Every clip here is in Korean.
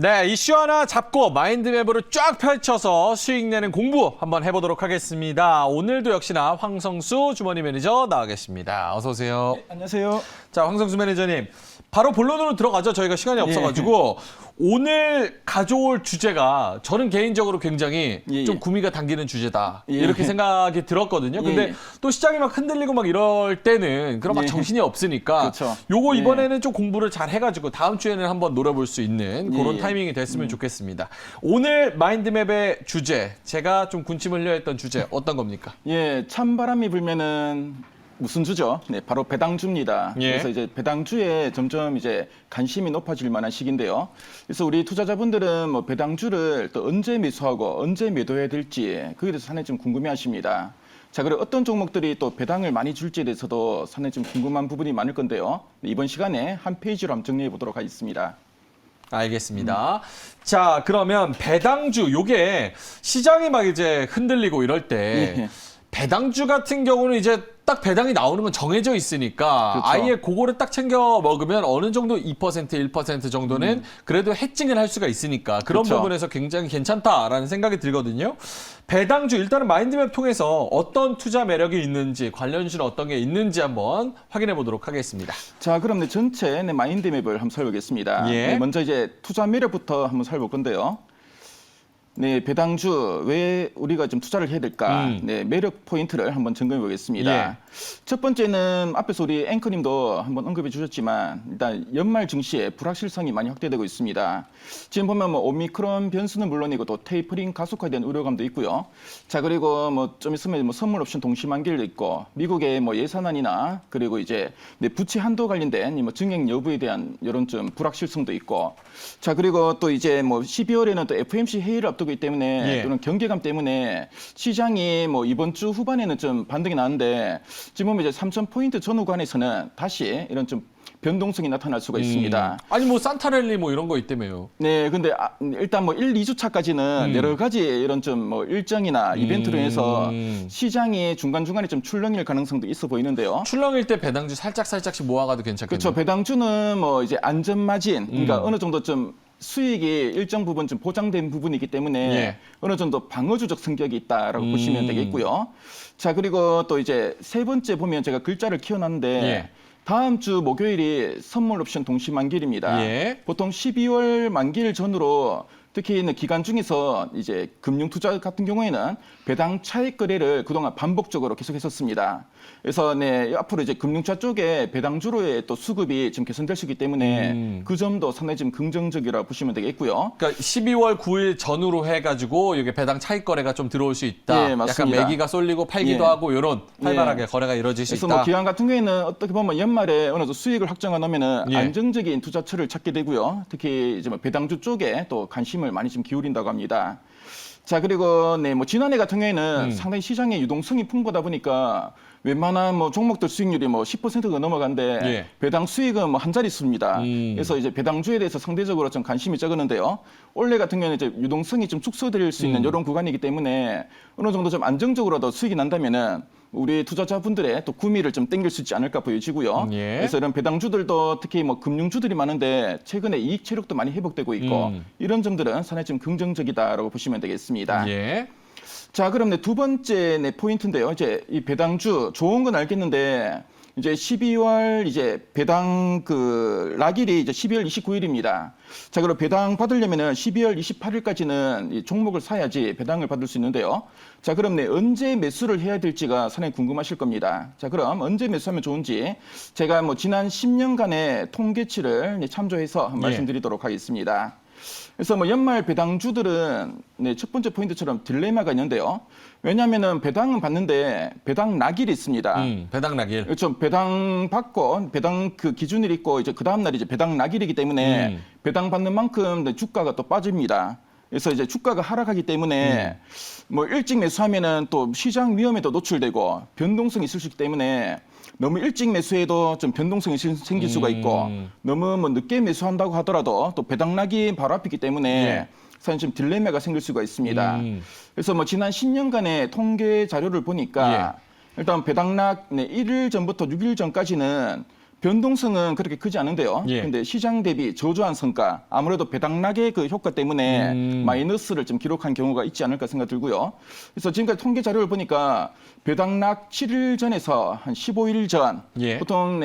네, 이슈 하나 잡고 마인드맵으로 쫙 펼쳐서 수익 내는 공부 한번 해보도록 하겠습니다. 오늘도 역시나 황성수 주머니 매니저 나와 계십니다. 어서 오세요. 네, 안녕하세요. 자, 황성수 매니저님. 바로 본론으로 들어가죠. 저희가 시간이 없어가지고. 오늘 가져올 주제가 저는 개인적으로 굉장히 좀 구미가 당기는 주제다. 이렇게 생각이 들었거든요. 근데 또 시장이 막 흔들리고 막 이럴 때는 그런 막 정신이 없으니까 그렇죠. 요거 이번에는 좀 공부를 잘 해가지고 다음 주에는 한번 노려볼 수 있는 그런 타이밍이 됐으면 좋겠습니다. 오늘 마인드맵의 주제, 제가 좀 군침 흘려 했던 주제 어떤 겁니까? 예, 찬바람이 불면은 무슨 주죠? 네, 바로 배당주입니다. 그래서 이제 배당주에 점점 이제 관심이 높아질 만한 시기인데요. 그래서 우리 투자자분들은 뭐 배당주를 또 언제 매수하고 언제 매도해야 될지 그에 대해서 상당히 좀 궁금해하십니다. 자, 그리고 어떤 종목들이 또 배당을 많이 줄지에 대해서도 상당히 좀 궁금한 부분이 많을 건데요. 이번 시간에 한 페이지로 한번 정리해 보도록 하겠습니다. 알겠습니다. 자, 그러면 배당주, 요게 시장이 막 이제 흔들리고 이럴 때 배당주 같은 경우는 이제 딱 배당이 나오는 건 정해져 있으니까 그렇죠. 아예 그거를 딱 챙겨 먹으면 어느 정도 2%, 1% 정도는 그래도 해칭을 할 수가 있으니까 그런 그렇죠. 부분에서 굉장히 괜찮다라는 생각이 들거든요. 배당주 일단은 마인드맵 통해서 어떤 투자 매력이 있는지 관련주는 어떤 게 있는지 한번 확인해 보도록 하겠습니다. 자, 그럼 전체 마인드맵을 한번 살펴보겠습니다. 네, 먼저 이제 투자 매력부터 한번 살펴볼 건데요. 네, 배당주 왜 우리가 좀 투자를 해야 될까? 네, 매력 포인트를 한번 점검해 보겠습니다. 첫 번째는 앞에서 우리 앵커님도 한번 언급해 주셨지만 일단 연말 증시에 불확실성이 많이 확대되고 있습니다. 지금 보면 뭐 오미크론 변수는 물론이고 또 테이퍼링 가속화에 대한 우려감도 있고요. 자, 그리고 뭐 좀 있으면 뭐 선물 옵션 동시 만기도 있고 미국의 뭐 예산안이나 그리고 이제 부채 한도 관련된 뭐 증액 여부에 대한 이런 좀 불확실성도 있고. 자, 그리고 또 이제 뭐 12월에는 또 FOMC 회의를 앞두고 있기 때문에 또는 경계감 때문에 시장이 뭐 이번 주 후반에는 좀 반등이 나는데 지금 보면 이제 3,000포인트 전후관에서는 다시 이런 좀 변동성이 나타날 수가 있습니다. 아니 뭐 산타랠리 뭐 이런 거 있다며요. 네, 근데 일단 뭐 1, 2주 차까지는 여러 가지 이런 좀 뭐 일정이나 이벤트로 해서 시장이 중간중간에 좀 출렁일 가능성도 있어 보이는데요. 출렁일 때 배당주 살짝씩 모아가도 괜찮겠네요. 그렇죠. 배당주는 뭐 이제 안전마진, 그러니까 어느 정도 좀 수익이 일정 부분 좀 보장된 부분이기 때문에 어느 정도 방어주적 성격이 있다라고 보시면 되겠고요. 자, 그리고 또 이제 세 번째 보면 제가 글자를 키워놨는데 다음 주 목요일이 선물 옵션 동시 만기일입니다. 보통 12월 만기일 전후로 특히 기간 중에서 이제 금융투자 같은 경우에는 배당 차익 거래를 그동안 반복적으로 계속했었습니다. 그래서 앞으로 이제 금융투자 쪽에 배당주로의 또 수급이 좀 개선될 수 있기 때문에 그 점도 상당히 좀 긍정적이라고 보시면 되겠고요. 그러니까 12월 9일 전후로 해가지고 이게 배당 차익 거래가 좀 들어올 수 있다. 맞습니다. 약간 매기가 쏠리고 팔기도 하고 이런 활발하게 거래가 이루어질 수 있다. 그래서 뭐 기관 같은 경우에는 어떻게 보면 연말에 어느 정도 수익을 확정해 놓으면은 안정적인 투자처를 찾게 되고요. 특히 이제 뭐 배당주 쪽에 또 관심을 많이 좀 기울인다고 합니다. 자, 그리고 뭐 지난해 같은 경우에는 상당히 시장의 유동성이 풍부하다 보니까 웬만한 뭐 종목들 수익률이 뭐 10%가 넘어간데 배당 수익은 뭐 한 자릿수입니다. 그래서 이제 배당주에 대해서 상대적으로 좀 관심이 적었는데요. 올해 같은 경우는 이제 유동성이 좀 축소될 수 있는 이런 구간이기 때문에 어느 정도 좀 안정적으로도 수익이 난다면은 우리 투자자분들의 또 구미를 좀 땡길 수 있지 않을까 보여지고요. 그래서 이런 배당주들도 특히 뭐 금융주들이 많은데 최근에 이익 체력도 많이 회복되고 있고 이런 점들은 상당히 좀 긍정적이다라고 보시면 되겠습니다. 자, 그럼 두 번째 포인트인데요. 이제 이 배당주 좋은 건 알겠는데 이제 12월 이제 배당 락일이 이제 12월 29일입니다. 자, 그럼 배당 받으려면은 12월 28일까지는 이 종목을 사야지 배당을 받을 수 있는데요. 자, 그럼 언제 매수를 해야 될지가 상당히 궁금하실 겁니다. 자, 그럼 언제 매수하면 좋은지 제가 뭐 지난 10년간의 통계치를 참조해서 말씀드리도록 하겠습니다. 그래서 뭐 연말 배당주들은 첫 번째 포인트처럼 딜레마가 있는데요. 왜냐하면은 배당은 받는데 배당 락일이 있습니다. 배당 락일. 그렇죠. 배당 받고 배당 기준일이 있고 이제 그 다음 날이 이제 배당 락일이기 때문에 배당 받는 만큼 주가가 또 빠집니다. 그래서 이제 주가가 하락하기 때문에 뭐 일찍 매수하면은 또 시장 위험에도 노출되고 변동성이 있을 수 있기 때문에 너무 일찍 매수해도 좀 변동성이 생길 수가 있고 너무 뭐 늦게 매수한다고 하더라도 또 배당락이 바로 앞이기 때문에 사실 좀 딜레마가 생길 수가 있습니다. 그래서 뭐 지난 10년간의 통계 자료를 보니까 일단 배당락 1일 전부터 6일 전까지는 변동성은 그렇게 크지 않은데요. 예. 근데 시장 대비 저조한 성과, 아무래도 배당락의 그 효과 때문에 마이너스를 좀 기록한 경우가 있지 않을까 생각 들고요. 그래서 지금까지 통계 자료를 보니까 배당락 7일 전에서 한 15일 전, 예. 보통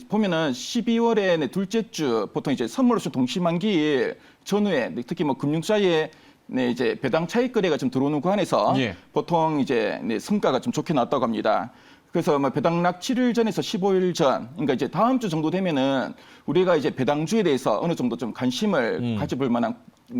보면은 12월에 둘째 주, 보통 이제 선물로서 동시만기일 전후에 특히 뭐 금융사에 이제 배당 차익 거래가 좀 들어오는 구간에서 예. 보통 이제 성과가 좀 좋게 나왔다고 합니다. 그래서 뭐 배당락 7일 전에서 15일 전, 그러니까 이제 다음 주 정도 되면은 우리가 이제 배당주에 대해서 어느 정도 좀 관심을 가져볼 만한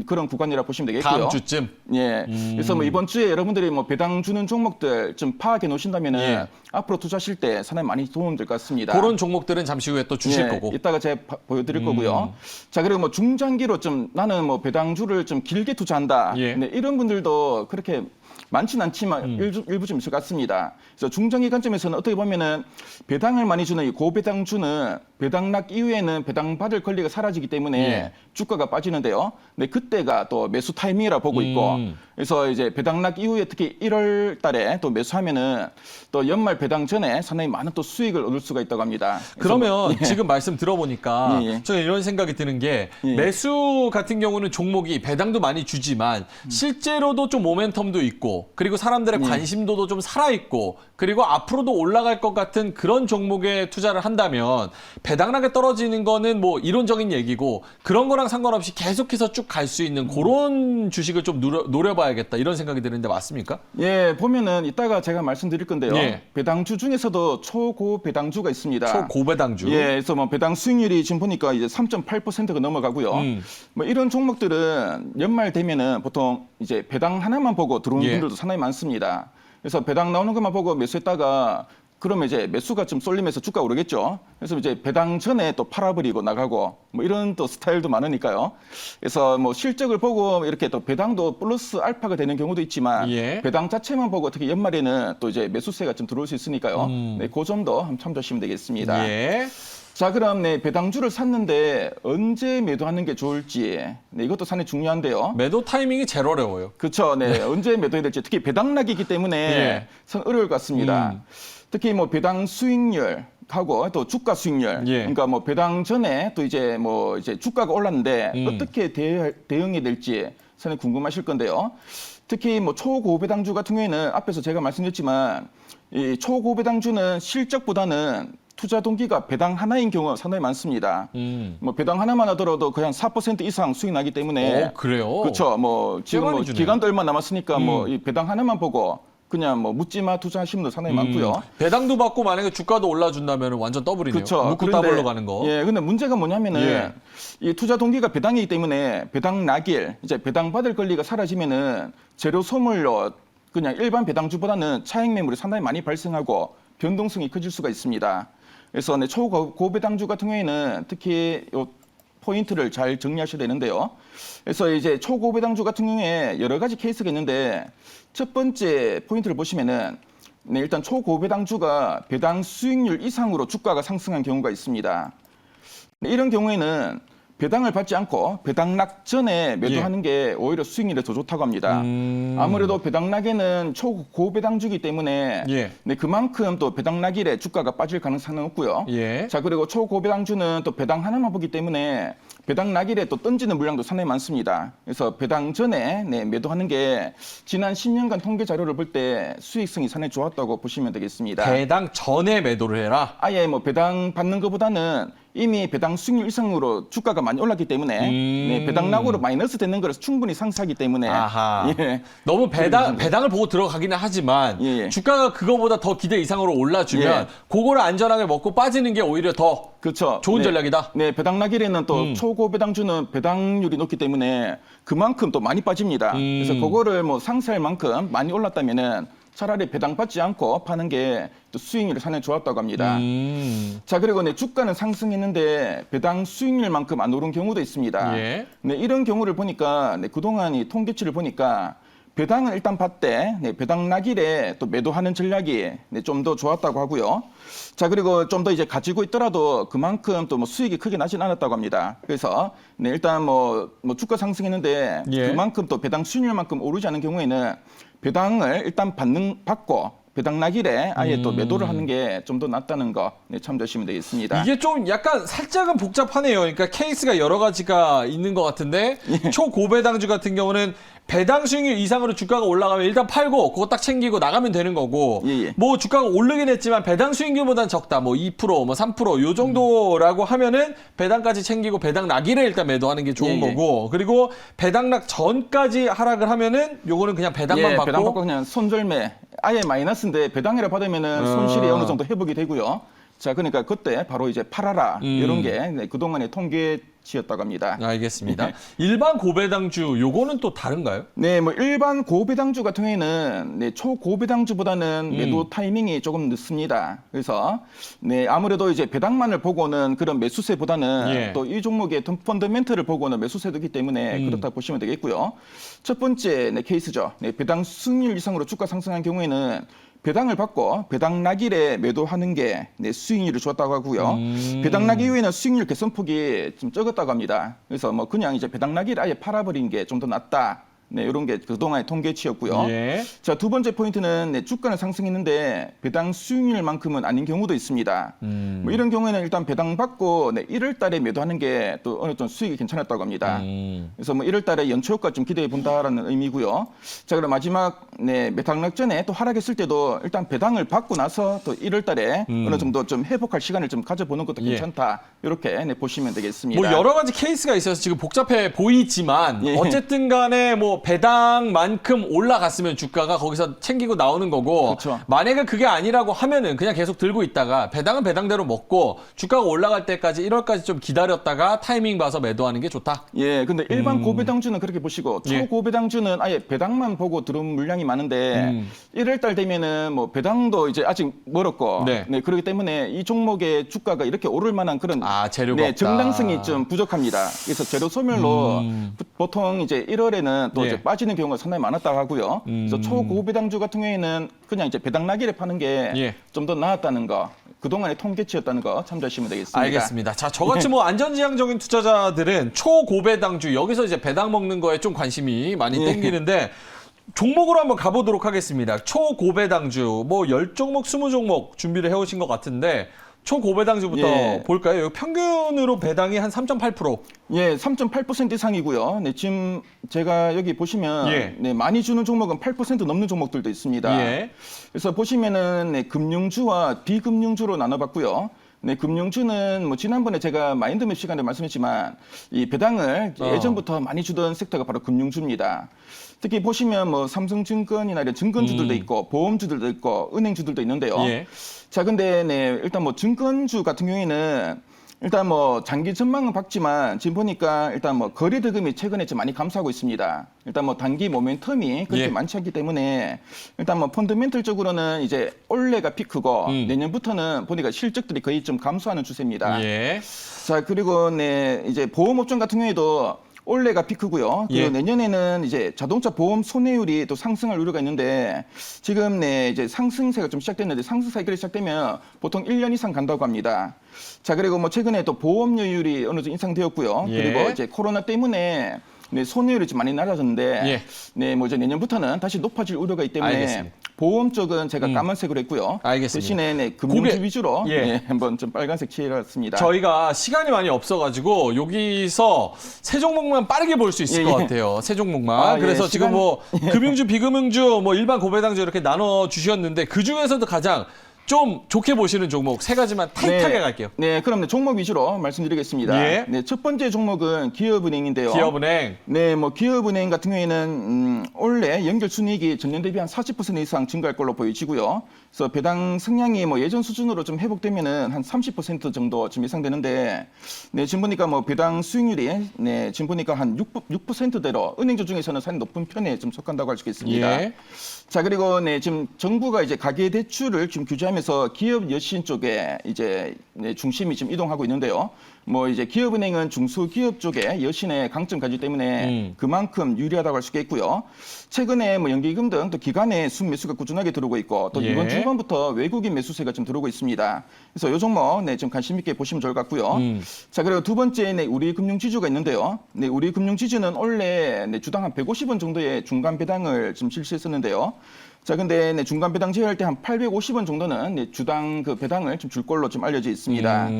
그런 구간이라 보시면 되겠고요. 다음 주쯤. 예. 그래서 뭐 이번 주에 여러분들이 뭐 배당 주는 종목들 좀 파악해 놓으신다면은 예. 앞으로 투자하실 때 상당히 많이 도움될 것 같습니다. 그런 종목들은 잠시 후에 또 주실 거고. 이따가 제가 보여드릴 거고요. 자, 그리고 뭐 중장기로 좀 나는 뭐 배당주를 좀 길게 투자한다. 예. 네, 이런 분들도 그렇게 많지는 않지만 일부 좀 있을 것 같습니다. 그래서 중장기 관점에서는 어떻게 보면은 배당을 많이 주는 이 고배당주는 배당락 이후에는 배당 받을 권리가 사라지기 때문에 예. 주가가 빠지는데요. 네, 그때가 또 매수 타이밍이라 보고 있고, 그래서 이제 배당락 이후에 특히 1월 달에 또 매수하면은 또 연말 배당 전에 상당히 많은 또 수익을 얻을 수가 있다고 합니다. 그러면 지금 말씀 들어보니까 예. 저는 이런 생각이 드는 게 매수 같은 경우는 종목이 배당도 많이 주지만 실제로도 좀 모멘텀도 있고 그리고 사람들의 관심도도 좀 살아있고 그리고 앞으로도 올라갈 것 같은 그런 종목에 투자를 한다면 배당락에 떨어지는 거는 뭐 이론적인 얘기고 그런 거랑 상관없이 계속해서 쭉 갈 수 있는 그런 주식을 좀 노려봐야겠다 이런 생각이 드는데 맞습니까? 예, 보면은 이따가 제가 말씀드릴 건데요. 예. 배당주 중에서도 초고 배당주가 있습니다. 초고배당주. 예, 그래서 뭐 배당 수익률이 지금 보니까 이제 3.8%가 넘어가고요. 뭐 이런 종목들은 연말 되면은 보통 이제 배당 하나만 보고 들어오는 예. 분들도 상당히 많습니다. 그래서 배당 나오는 것만 보고 매수했다가 그러면 이제 매수가 좀 쏠리면서 주가가 오르겠죠. 그래서 이제 배당 전에 또 팔아버리고 나가고 뭐 이런 또 스타일도 많으니까요. 그래서 뭐 실적을 보고 이렇게 또 배당도 플러스 알파가 되는 경우도 있지만 예. 배당 자체만 보고 특히 연말에는 또 이제 매수세가 좀 들어올 수 있으니까요. 네, 그 점도 한번 참조하시면 되겠습니다. 예. 자, 그럼 네, 배당주를 샀는데 언제 매도하는 게 좋을지 네, 이것도 상당히 중요한데요. 매도 타이밍이 제일 어려워요. 그렇죠. 네, 언제 매도해야 될지 특히 배당락이기 때문에 예. 참 어려울 것 같습니다. 특히 뭐 배당 수익률 하고 또 주가 수익률, 예. 그러니까 뭐 배당 전에 또 이제 뭐 이제 주가가 올랐는데 어떻게 대응이 될지 상당히 궁금하실 건데요. 특히 뭐 초고배당주 같은 경우에는 앞에서 제가 말씀드렸지만 이 초고배당주는 실적보다는 투자 동기가 배당 하나인 경우가 상당히 많습니다. 뭐 배당 하나만 하더라도 그냥 4% 이상 수익 나기 때문에. 그래요? 그렇죠. 뭐 지금 뭐 많이 주네요. 기간도 얼마 남았으니까 뭐 이 배당 하나만 보고 그냥 뭐 묻지마 투자하시는 분들 상당히 많고요. 배당도 받고 만약에 주가도 올라준다면 완전 더블이네요. 그렇죠. 묵고 따블로 가는 거. 예, 근데 문제가 뭐냐면은 예. 이 투자 동기가 배당이기 때문에 배당 낙일, 이제 배당 받을 권리가 사라지면은 재료 소멸로 그냥 일반 배당주보다는 차익 매물이 상당히 많이 발생하고 변동성이 커질 수가 있습니다. 그래서 네, 초고배당주 같은 경우에는 특히 요 포인트를 잘 정리하셔야 되는데요. 그래서 이제 초고배당주 같은 경우에 여러 가지 케이스가 있는데 첫 번째 포인트를 보시면은 네, 일단 초고배당주가 배당 수익률 이상으로 주가가 상승한 경우가 있습니다. 네, 이런 경우에는 배당을 받지 않고 배당락 전에 매도하는 게 오히려 수익률이 더 좋다고 합니다. 아무래도 배당락에는 초고배당주기 때문에 예. 네, 그만큼 또 배당락일에 주가가 빠질 가능성은 없고요. 예. 자, 그리고 초고배당주는 또 배당 하나만 보기 때문에 배당락일에 또 던지는 물량도 상당히 많습니다. 그래서 배당 전에 네, 매도하는 게 지난 10년간 통계 자료를 볼 때 수익성이 상당히 좋았다고 보시면 되겠습니다. 배당 전에 매도를 해라. 아예 뭐 배당 받는 것보다는 이미 배당 수익률 이상으로 주가가 많이 올랐기 때문에 네, 배당락으로 마이너스 되는 것을 충분히 상쇄하기 때문에 아하. 예. 너무 배당을 보고 들어가기는 하지만 예. 주가가 그거보다 더 기대 이상으로 올라주면 예. 그거를 안전하게 먹고 빠지는 게 오히려 더 그렇죠. 좋은 네. 전략이다. 네, 배당락일에는 또 초고배당주는 배당률이 높기 때문에 그만큼 또 많이 빠집니다. 그래서 그거를 뭐 상쇄할 만큼 많이 올랐다면은 차라리 배당 받지 않고 파는 게 또 수익률이 상당히 좋았다고 합니다. 자, 그리고 네, 주가는 상승했는데 배당 수익률만큼 안 오른 경우도 있습니다. 예. 네, 이런 경우를 보니까 네, 그동안 이 통계치를 보니까 배당을 일단 받되 네, 배당 낙일에 또 매도하는 전략이 네, 좀 더 좋았다고 하고요. 자, 그리고 좀 더 이제 가지고 있더라도 그만큼 또 뭐 수익이 크게 나진 않았다고 합니다. 그래서 네, 일단 뭐 주가 상승했는데 예. 그만큼 또 배당 수익률만큼 오르지 않은 경우에는 배당을 일단 받고 배당 낙일에 아예 또 매도를 하는 게 좀 더 낫다는 거 참조하시면 되겠습니다. 이게 좀 약간 살짝은 복잡하네요. 그러니까 케이스가 여러 가지가 있는 것 같은데 초고배당주 같은 경우는 배당 수익률 이상으로 주가가 올라가면 일단 팔고 그거 딱 챙기고 나가면 되는 거고 뭐 주가가 오르긴 했지만 배당 수익률보다는 적다. 뭐 2%, 뭐 3%요 정도라고 하면은 배당까지 챙기고 배당 낙일에 일단 매도하는 게 좋은 거고 그리고 배당락 전까지 하락을 하면은 요거는 그냥 배당만 받고 배당 받고 그냥 손절매 아예 마이너스인데 배당이라 받으면은 손실이 어느 정도 회복이 되고요. 자, 그러니까 그때 바로 이제 팔아라 이런 게 그동안의 통계치였다고 합니다. 알겠습니다. 일반 고배당주 요거는 또 다른가요? 네, 뭐 일반 고배당주 같은 경우에는 초고배당주보다는 매도 타이밍이 조금 늦습니다. 그래서 아무래도 이제 배당만을 보고는 그런 매수세보다는 또 이 종목의 펀더멘털을 보고는 매수세도기 때문에 그렇다 보시면 되겠고요. 첫 번째 케이스죠. 배당 수익률 이상으로 주가 상승한 경우에는 배당을 받고 배당 낙일에 매도하는 게 수익률이 좋았다고 하고요. 배당 낙일 이후에는 수익률 개선폭이 좀 적었다고 합니다. 그래서 뭐 그냥 이제 배당 낙일 아예 팔아버린 게 좀 더 낫다. 이런 게 그동안의 통계치였고요. 자, 두 번째 포인트는 주가는 상승했는데 배당 수익률만큼은 아닌 경우도 있습니다. 뭐 이런 경우에는 일단 배당 받고 1월 달에 매도하는 게 또 어느 정도 수익이 괜찮았다고 합니다. 그래서 뭐 1월 달에 연초 효과 좀 기대해 본다라는 의미고요. 자, 그럼 마지막 배당락 전에 또 하락했을 때도 일단 배당을 받고 나서 또 1월 달에 어느 정도 좀 회복할 시간을 좀 가져보는 것도 괜찮다. 이렇게 보시면 되겠습니다. 뭐 여러 가지 케이스가 있어서 지금 복잡해 보이지만 어쨌든 간에 뭐 배당만큼 올라갔으면 주가가 거기서 챙기고 나오는 거고 그렇죠. 만약에 그게 아니라고 하면은 그냥 계속 들고 있다가 배당은 배당대로 먹고 주가가 올라갈 때까지 1월까지 좀 기다렸다가 타이밍 봐서 매도하는 게 좋다. 예, 근데 일반 고배당주는 그렇게 보시고 초고배당주는 아예 배당만 보고 들어온 물량이 많은데 1월 달 되면은 뭐 배당도 이제 아직 멀었고 그렇기 때문에 이 종목의 주가가 이렇게 오를 만한 그런 재료가 없다. 정당성이 좀 부족합니다. 그래서 재료 소멸로 보통 이제 1월에는 또 이제 빠지는 경우가 상당히 많았다고 하고요. 그래서 초고배당주 같은 경우에는 그냥 이제 배당 낙일에 파는 게 좀 더 나았다는 거. 그동안의 통계치였다는 거 참조하시면 되겠습니다. 알겠습니다. 자, 저같이 뭐 안전지향적인 투자자들은 초고배당주 여기서 이제 배당 먹는 거에 좀 관심이 많이 땡기는데 종목으로 한번 가보도록 하겠습니다. 초고배당주 뭐 10종목, 20종목 준비를 해오신 것 같은데 초고배당주부터 볼까요? 여기 평균으로 배당이 한 3.8%. 예, 3.8% 이상이고요. 지금 제가 여기 보시면 많이 주는 종목은 8% 넘는 종목들도 있습니다. 그래서 보시면은 금융주와 비금융주로 나눠봤고요. 금융주는 뭐 지난번에 제가 마인드맵 시간에 말씀했지만 이 배당을 예전부터 많이 주던 섹터가 바로 금융주입니다. 특히 보시면 뭐 삼성증권이나 이런 증권주들도 있고 보험주들도 있고 은행주들도 있는데요. 자, 근데 일단 뭐 증권주 같은 경우에는 일단 뭐 장기 전망은 밝지만 지금 보니까 일단 뭐 거래 대금이 최근에 좀 많이 감소하고 있습니다. 일단 뭐 단기 모멘텀이 그렇게 많지 않기 때문에 일단 뭐 펀더멘털적으로는 이제 올해가 피크고 내년부터는 보니까 실적들이 거의 좀 감소하는 추세입니다. 자, 그리고 이제 보험업종 같은 경우에도 올해가 피크고요. 그리고 내년에는 이제 자동차 보험 손해율이 또 상승할 우려가 있는데 지금 이제 상승세가 좀 시작됐는데 상승 사이클이 시작되면 보통 1년 이상 간다고 합니다. 자, 그리고 뭐 최근에 또 보험료율이 어느 정도 인상되었고요. 그리고 이제 코로나 때문에 손해율이 좀 많이 낮아졌는데 뭐 이제 내년부터는 다시 높아질 우려가 있기 때문에 보험 쪽은 제가 까만색으로 했고요. 대신에 금융주 위주로 한번 좀 빨간색 칠해봤습니다. 저희가 시간이 많이 없어가지고 여기서 세 종목만 빠르게 볼 수 있을 것 같아요. 세 종목만. 그래서 지금 뭐 금융주, 비금융주, 뭐 일반 고배당주 이렇게 나눠 주셨는데 그 중에서도 가장 좀 좋게 보시는 종목 세 가지만 타이트하게 갈게요. 네, 그럼 종목 위주로 말씀드리겠습니다. 첫 번째 종목은 기업은행인데요. 기업은행. 뭐 기업은행 같은 경우에는 올해 연결 순이익이 전년 대비 한 40% 이상 증가할 걸로 보여지고요. 그래서 배당 성향이 뭐 예전 수준으로 좀 회복되면은 한 30% 정도 좀 예상되는데, 지금 보니까 뭐 배당 수익률이 지금 보니까 한 6%대로 은행주 중에서는 상당히 높은 편에 좀 속한다고 할 수 있습니다. 자, 그리고 지금 정부가 이제 가계 대출을 좀 규제하면서 기업 여신 쪽에 이제 중심이 좀 이동하고 있는데요. 뭐 이제 기업은행은 중소기업 쪽에 여신의 강점 가지기 때문에 그만큼 유리하다고 할 수 있겠고요. 최근에 뭐 연기금 등 또 기관의 순매수가 꾸준하게 들어오고 있고 또 이번 주간부터 외국인 매수세가 좀 들어오고 있습니다. 그래서 이 종목 좀 관심 있게 보시면 좋을 것 같고요. 자, 그리고 두 번째 우리 금융지주가 있는데요. 우리 금융지주는 원래 주당 한 150원 정도의 중간 배당을 좀 실시했었는데요. 자, 근데 네, 중간 배당 제외할 때 한 850원 정도는 네, 주당 그 배당을 좀 줄 걸로 좀 알려져 있습니다.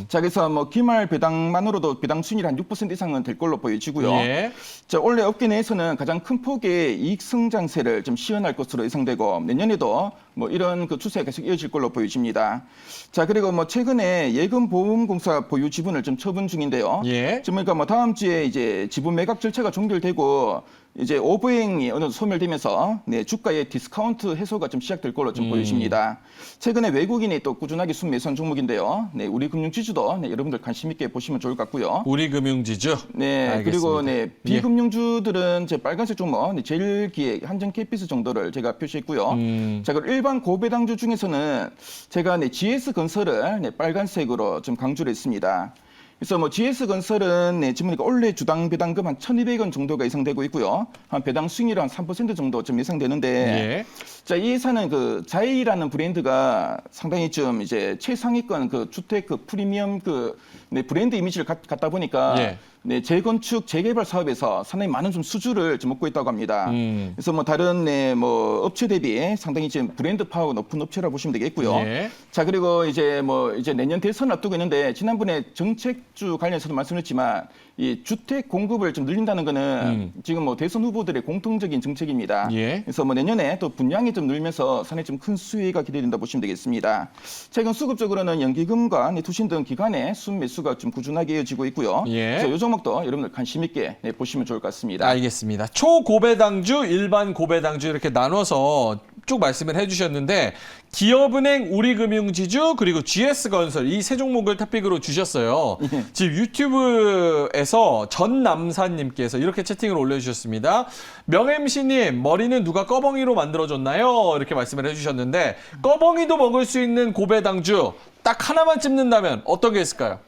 자, 그래서 뭐 기말 배당만으로도 배당 수익률 한 6% 이상은 될 걸로 보여지고요. 예. 자, 올해 업계 내에서는 가장 큰 폭의 이익 성장세를 좀 시현할 것으로 예상되고 내년에도 뭐 이런 그 추세가 계속 이어질 걸로 보여집니다. 자, 그리고 뭐 최근에 예금보험공사 보유 지분을 좀 처분 중인데요. 예. 지금 그러니까 뭐 다음 주에 이제 지분 매각 절차가 종결되고 이제 오보행이 어느 정도 소멸되면서 네, 주가의 디스카운트 해소가 좀 시작될 걸로 좀 보여집니다. 최근에 외국인이 또 꾸준하게 순매수한 종목인데요. 네, 우리 금융지주도 네, 여러분들 관심 있게 보시면 좋을 것 같고요. 우리 금융지주. 네, 알겠습니다. 그리고 네, 비금융주들은 제 빨간색 종목 네, 제일기획, 한정KPS 정도를 제가 표시했고요. 자, 그리고 일반 고배당주 중에서는 제가 네, GS건설을 네, 빨간색으로 좀 강조를 했습니다. 그래서 뭐 GS건설은 네, 지금 보니까 올해 주당 배당금 한 1,200원 정도가 예상되고 있고요. 한 배당 수익률 한 3% 정도 좀 예상되는데, 예. 자, 이 회사는 그 자이라는 브랜드가 상당히 좀 이제 최상위권 그 주택 그 프리미엄 그 네, 브랜드 이미지를 갖다 보니까 예. 네, 재건축 재개발 사업에서 상당히 많은 좀 수주를 좀 얻고 있다고 합니다. 그래서 뭐 다른 네, 뭐 업체 대비 상당히 지금 브랜드 파워가 높은 업체라고 보시면 되겠고요. 예. 자, 그리고 이제 뭐 이제 내년 대선을 앞두고 있는데 지난번에 정책주 관련해서도 말씀드렸지만 이 주택 공급을 좀 늘린다는 거는 지금 뭐 대선 후보들의 공통적인 정책입니다. 예. 그래서 뭐 내년에 또 분양이 좀 늘면서 상당히 좀 큰 수혜가 기대된다 보시면 되겠습니다. 최근 수급적으로는 연기금과 투신 등 기관의 순매수가 좀 꾸준하게 이어지고 있고요. 예. 그래서 이 종목도 여러분들 관심 있게 네, 보시면 좋을 것 같습니다. 알겠습니다. 초고배당주, 일반 고배당주 이렇게 나눠서 쭉 말씀을 해주셨는데 기업은행, 우리금융지주 그리고 GS건설 이 세 종목을 토픽으로 주셨어요. 지금 유튜브에서 전남사님께서 이렇게 채팅을 올려주셨습니다. 명MC님 머리는 누가 꺼벙이로 만들어줬나요? 이렇게 말씀을 해주셨는데 꺼벙이도 먹을 수 있는 고배당주 딱 하나만 찝는다면 어떤 게 있을까요?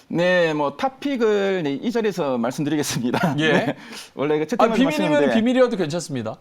네, 뭐 탑픽을 네, 이 자리에서 말씀드리겠습니다. 예. 네, 원래 그 채팅을 비밀이면 비밀이어도 괜찮습니다.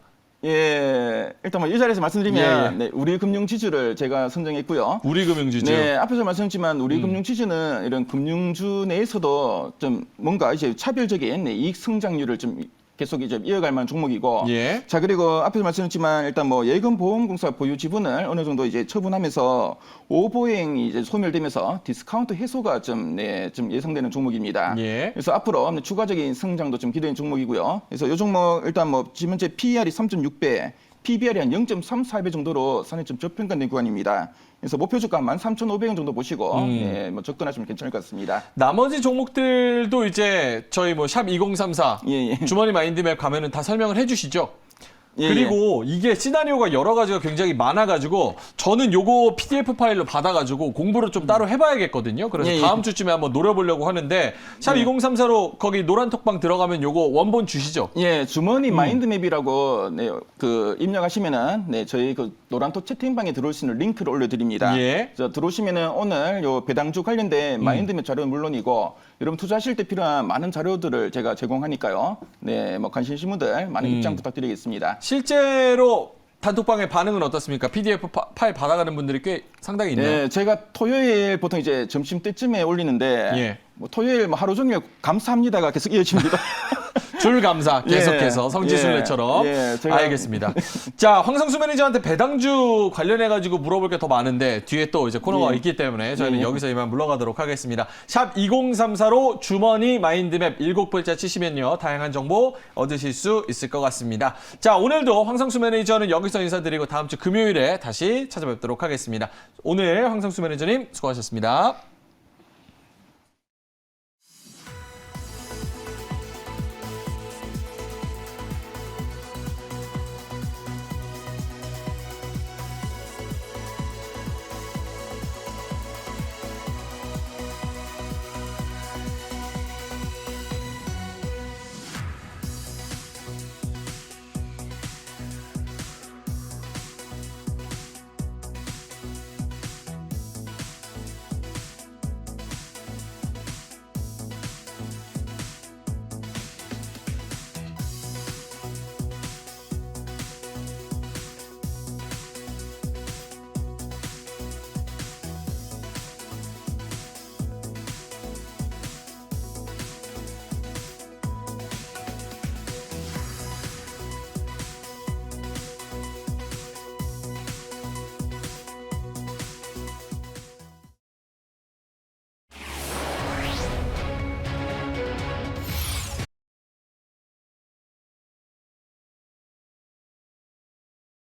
예, 일단 뭐 이 자리에서 말씀드리면 예. 네, 우리금융지주를 제가 선정했고요. 우리금융지주. 네, 앞에서 말씀드렸지만 우리금융지주는 이런 금융주 내에서도 좀 뭔가 이제 차별적인 네, 이익 성장률을 좀 계속 이제 이어갈 만한 종목이고. 예. 자, 그리고 앞에서 말씀드렸지만 일단 뭐 예금보험공사 보유 지분을 어느 정도 이제 처분하면서 오보행이 이제 소멸되면서 디스카운트 해소가 좀 예상되는 종목입니다. 예. 그래서 앞으로 추가적인 성장도 좀 기대되는 종목이고요. 그래서 이 종목 일단 뭐 지금 현재 PER이 3.6배, PBR이 한 0.34배 정도로 상당히 좀 저평가된 구간입니다. 그래서 목표 주가 13,500원 정도 보시고 예, 뭐 접근하시면 괜찮을 것 같습니다. 나머지 종목들도 이제 저희 뭐 샵 2034 예, 예. 주머니 마인드맵 가면은 다 설명을 해주시죠. 예, 그리고 이게 시나리오가 여러 가지가 굉장히 많아가지고 저는 요거 PDF 파일로 받아가지고 공부를 좀 따로 해봐야겠거든요. 그래서 예, 예. 다음 주쯤에 한번 노려보려고 하는데 샵 2034로 거기 노란 톡방 들어가면 요거 원본 주시죠. 예, 주머니 마인드맵이라고 네, 그 입력하시면은 네, 저희 그 노란톡 채팅방에 들어올 수 있는 링크를 올려드립니다. 예. 그래서 들어오시면은 오늘 요 배당주 관련된 마인드맵 자료는 물론이고 여러분 투자하실 때 필요한 많은 자료들을 제가 제공하니까요. 네, 뭐 관심 있으신 분들 많은 입장 부탁드리겠습니다. 실제로 단톡방의 반응은 어떻습니까? PDF 파일 받아가는 분들이 꽤 상당히 있네요. 네, 제가 토요일 보통 이제 점심 때쯤에 올리는데 예. 뭐 토요일 뭐 하루 종일 감사합니다가 계속 이어집니다. 줄 감사 계속해서 예, 성지순례처럼. 예, 제가- 알겠습니다. 자, 황상수 매니저한테 배당주 관련해가지고 물어볼 게 더 많은데 뒤에 또 이제 코너가 예. 있기 때문에 저희는 예. 여기서 이만 물러가도록 하겠습니다. 샵 2034로 주머니 마인드맵 7글자 치시면요. 다양한 정보 얻으실 수 있을 것 같습니다. 자, 오늘도 황상수 매니저는 여기서 인사드리고 다음 주 금요일에 다시 찾아뵙도록 하겠습니다. 오늘 황상수 매니저님 수고하셨습니다.